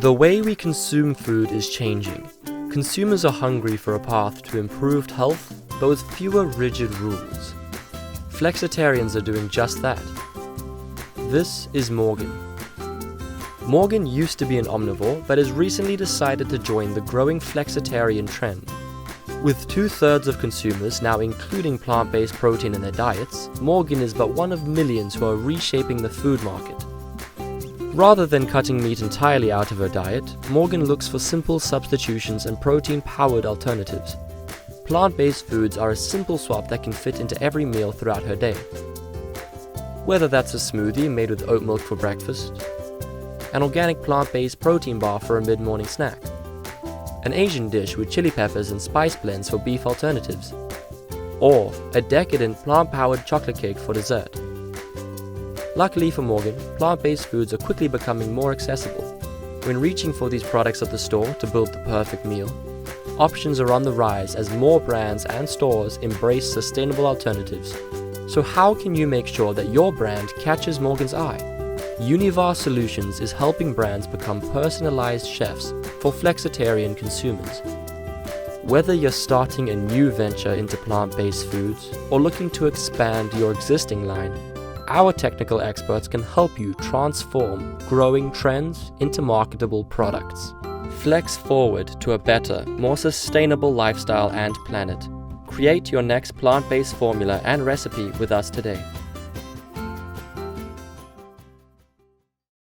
The way we consume food is changing. Consumers are hungry for a path to improved health, but with fewer rigid rules. Flexitarians are doing just that. This is Morgan. Morgan used to be an omnivore, but has recently decided to join the growing flexitarian trend. With 2/3 of consumers now including plant-based protein in their diets, Morgan is but one of millions who are reshaping the food market. Rather than cutting meat entirely out of her diet, Morgan looks for simple substitutions and protein-powered alternatives. Plant-based foods are a simple swap that can fit into every meal throughout her day. Whether that's a smoothie made with oat milk for breakfast, an organic plant-based protein bar for a mid-morning snack, an Asian dish with chili peppers and spice blends for beef alternatives, or a decadent plant-powered chocolate cake for dessert. Luckily for Morgan, plant-based foods are quickly becoming more accessible. When reaching for these products at the store to build the perfect meal, options are on the rise as more brands and stores embrace sustainable alternatives. So how can you make sure that your brand catches Morgan's eye? Univar Solutions is helping brands become personalized chefs for flexitarian consumers. Whether you're starting a new venture into plant-based foods or looking to expand your existing line, our technical experts can help you transform growing trends into marketable products. Flex forward to a better, more sustainable lifestyle and planet. Create your next plant-based formula and recipe with us today.